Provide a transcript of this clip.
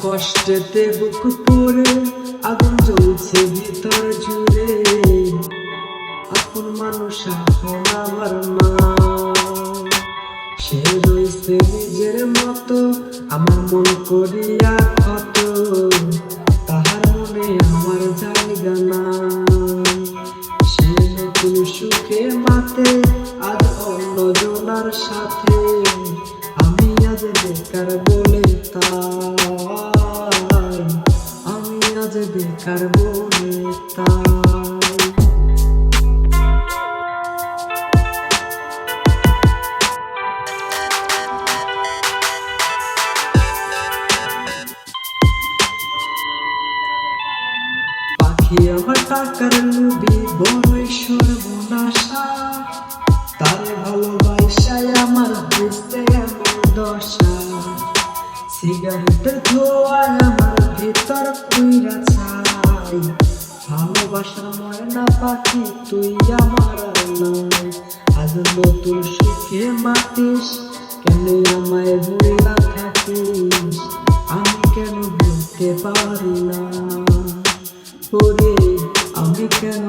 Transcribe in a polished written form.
কষ্টেতে বুক পড়ে আগুন জ্বলছে ভিতর জুড়ে। আপন মানুষ এখন আমার না, সে রয়েছে নিজের মতো, আমার মন করিয়া ক্ষত, তাহার মনে আমার জায়গা না। সে নতুন সুখে মাতে আজ অন্য জনার সাথে, আমি আজ বেকার বলে তাই, আমি আজ বেকার বলে তাই। পাখি আমার টাকার লোভী বড়ই সর্বনাশা, তারে ভালোবাসায় আমার বুঝতে এমন দশা। সিগারেটের ধোঁয়ায় আমার ভিতর কইরা ছাই, ভালোবাসার ময়না পাখি তুই আমার নাই। আজ নতুন সুখে মাতিস, কেন আমায় ভুলা থাকিস, আমি কেন বলতে পারি না ওরে, আমি কেন